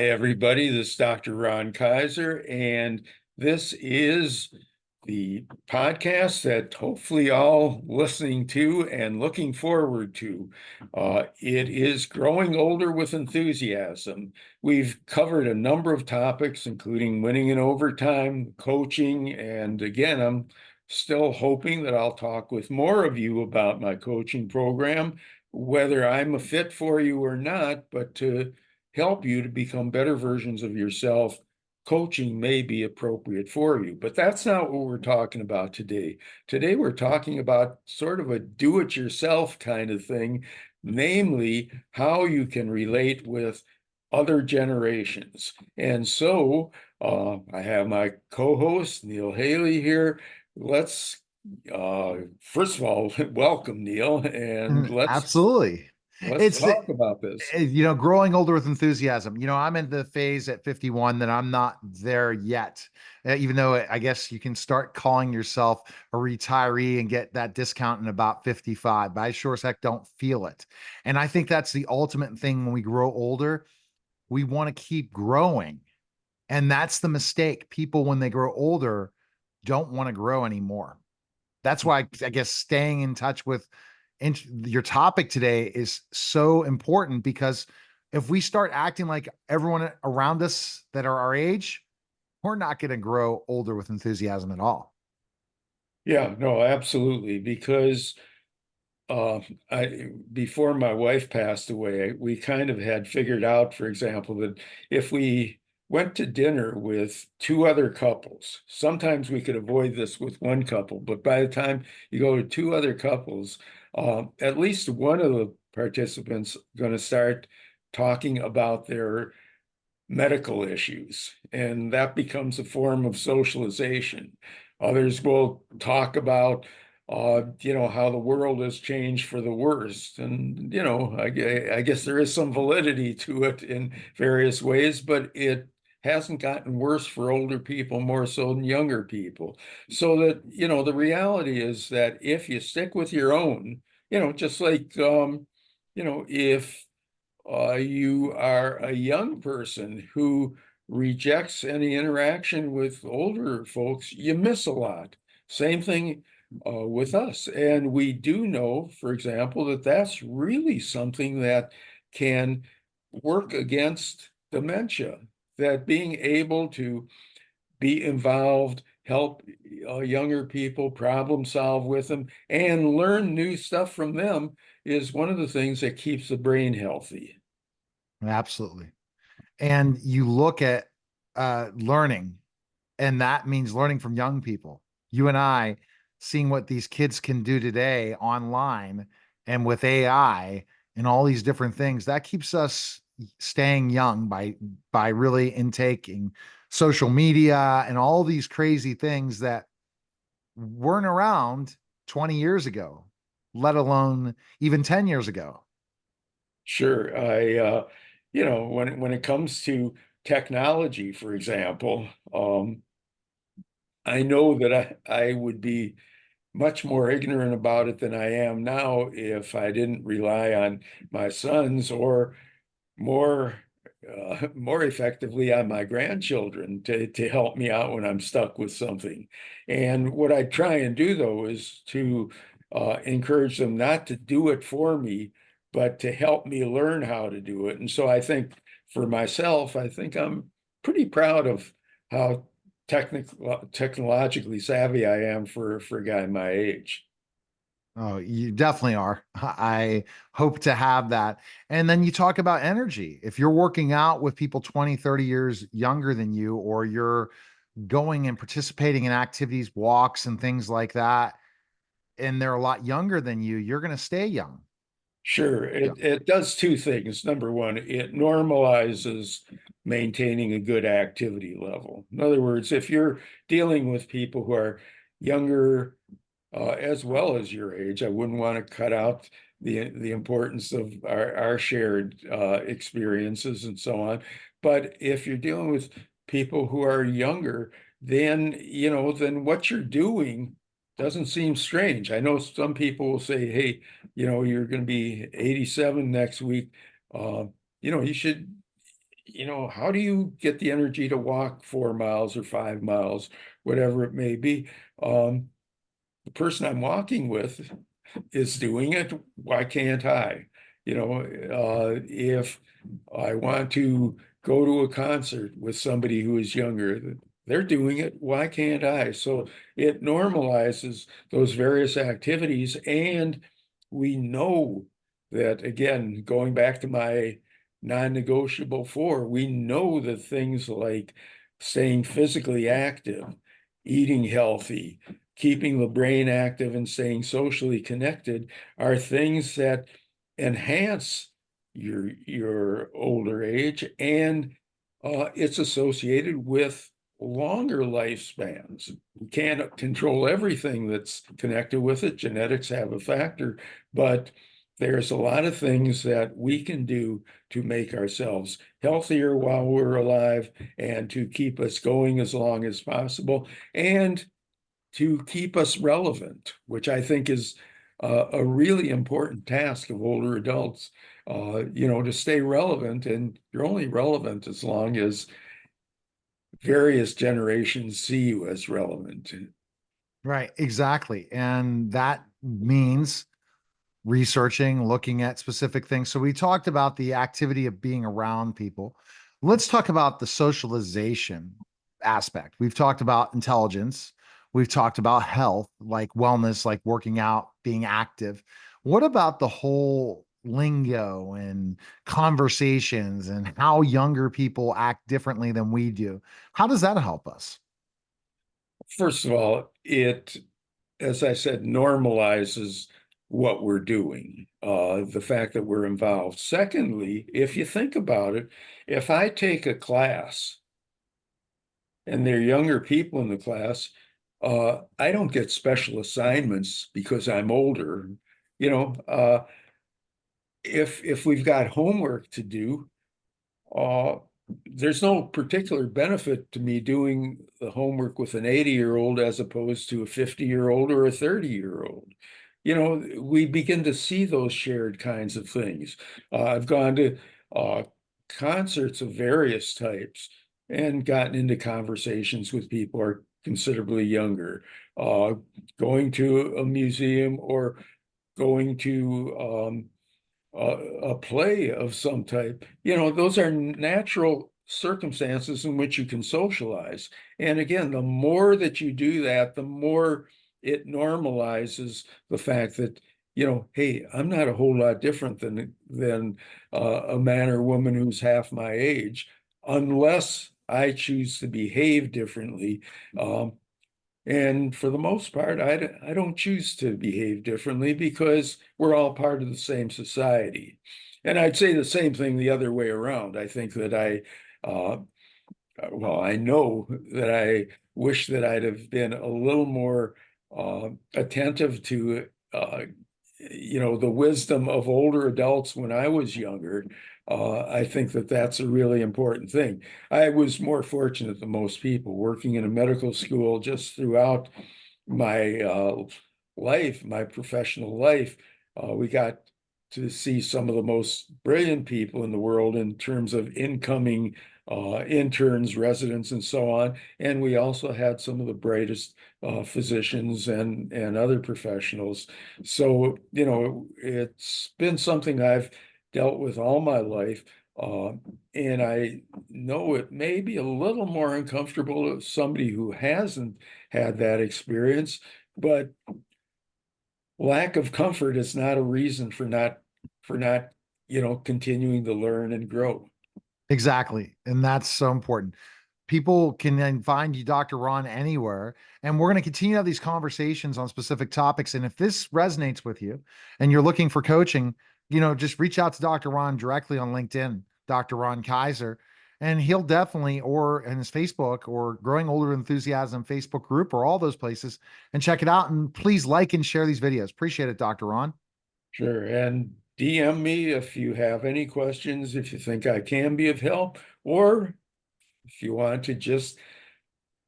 Hi, everybody. This is Dr. Ron Kaiser, and this is the podcast that hopefully all listening to and looking forward to. It is Growing Older with Enthusiasm. We've covered a number of topics, including winning in overtime, coaching, and again, I'm still hoping that I'll talk with more of you about my coaching program, whether I'm a fit for you or not, but to help you to become better versions of yourself, coaching may be appropriate for you. But that's not what we're talking about today. Today, we're talking about sort of a do-it-yourself kind of thing, namely how you can relate with other generations. And so I have my co-host, Neil Haley, here. Let's first of all, welcome, Neil, and Absolutely. let's It's talk about this. growing older with enthusiasm. I'm in the phase at 51 that I'm not there yet. Even though I guess you can start calling yourself a retiree and get that discount in about 55, but I sure as heck don't feel it. And I think that's the ultimate thing when we grow older. We want to keep growing. And that's the mistake. People, when they grow older, don't want to grow anymore. That's why I guess staying in touch with your topic today is so important, because if we start acting like everyone around us that are our age, we're not going to grow older with enthusiasm at all. Yeah, no, absolutely. Because uh, before my wife passed away, we kind of had figured out, for example, that if we went to dinner with two other couples, sometimes we could avoid this with one couple, but by the time you go to two other couples, at least one of the participants going to start talking about their medical issues, and that becomes a form of socialization. Others will talk about, how the world has changed for the worst. And, I guess there is some validity to it in various ways, but it hasn't gotten worse for older people more so than younger people. So that, the reality is that if you stick with your own, just like, if you are a young person who rejects any interaction with older folks, you miss a lot. Same thing with us. And we do know, for example, that that's really something that can work against dementia, that being able to be involved, help younger people problem solve with them, and learn new stuff from them is one of the things that keeps the brain healthy. Absolutely. And you look at learning, and that means learning from young people. You and I seeing what these kids can do today online and with AI and all these different things, that keeps us staying young by really intaking social media and all these crazy things that weren't around 20 years ago, let alone even 10 years ago. Sure. When it comes to technology, for example, I know that I would be much more ignorant about it than I am now if I didn't rely on my sons, or more more effectively on my grandchildren to help me out when I'm stuck with something. And what I try and do, though, is to encourage them not to do it for me, but to help me learn how to do it. And so I think for myself, I think I'm pretty proud of how technologically savvy I am for a guy my age. Oh, you definitely are. I hope to have that. And then you talk about energy. If you're working out with people 20, 30 years younger than you, or you're going and participating in activities, walks, and things like that, and they're a lot younger than you, you're going to stay young. Sure, Yeah. it does two things. Number one, it normalizes maintaining a good activity level. In other words, if you're dealing with people who are younger as well as your age, I wouldn't want to cut out the importance of our shared experiences and so on. But if you're dealing with people who are younger, then then what you're doing doesn't seem strange. I know some people will say, "Hey, you're going to be 87 next week. Uh, you should how do you get the energy to walk 4 miles or 5 miles, whatever it may be? Um, the person I'm walking with is doing it. Why can't I? If I want to go to a concert with somebody who is younger, they're doing it. Why can't I? So it normalizes those various activities. And we know that, again, going back to my non-negotiable four, we know that things like staying physically active, eating healthy, keeping the brain active, and staying socially connected are things that enhance your older age, and it's associated with longer lifespans. We can't control everything that's connected with it. Genetics have a factor, but there's a lot of things that we can do to make ourselves healthier while we're alive and to keep us going as long as possible and to keep us relevant, which I think is a really important task of older adults, to stay relevant. And you're only relevant as long as various generations see you as relevant. Right, exactly. And that means researching, looking at specific things. So we talked about the activity of being around people. Let's talk about the socialization aspect. We've talked about intelligence. We've talked about health, like wellness, like working out, being active. What about the whole lingo and conversations and how younger people act differently than we do? How does that help us? First of all, it, as I said, normalizes what we're doing, the fact that we're involved. Secondly, if you think about it, if I take a class and there are younger people in the class, I don't get special assignments because I'm older. You know, if we've got homework to do, uh, there's no particular benefit to me doing the homework with an 80-year-old as opposed to a 50-year-old or a 30-year-old. We begin to see those shared kinds of things. I've gone to uh, concerts of various types and gotten into conversations with people who are considerably younger. Uh, Going to a museum or going to a play of some type, those are natural circumstances in which you can socialize. And again, the more that you do that, the more it normalizes the fact that, hey, I'm not a whole lot different than a man or woman who's half my age, unless I choose to behave differently. And for the most part, I don't choose to behave differently because we're all part of the same society. And I'd say the same thing the other way around. I think that uh, I know that I wish that I'd have been a little more attentive to, the wisdom of older adults when I was younger. I think that that's a really important thing. I was more fortunate than most people working in a medical school just throughout my life, my professional life. We got to see some of the most brilliant people in the world in terms of incoming interns, residents, and so on. And we also had some of the brightest physicians and other professionals. So, it's been something I've dealt with all my life. Uh, and I know it may be a little more uncomfortable to somebody who hasn't had that experience, but lack of comfort is not a reason for not continuing to learn and grow. Exactly. And that's so important. People can then find you, Dr. Ron, anywhere. And we're going to continue to have these conversations on specific topics. And if this resonates with you and you're looking for coaching, just reach out to Dr. Ron directly on LinkedIn, Dr. Ron Kaiser, and he'll definitely, or in his Facebook or Growing Older Enthusiasm Facebook group or all those places, and check it out. And please like and share these videos. Appreciate it, Dr. Ron. Sure. And DM me if you have any questions, if you think I can be of help, or if you want to just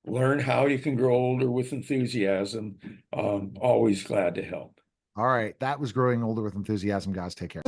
learn how you can grow older with enthusiasm. Always glad to help. All right. That was Growing Older with Enthusiasm, guys. Take care.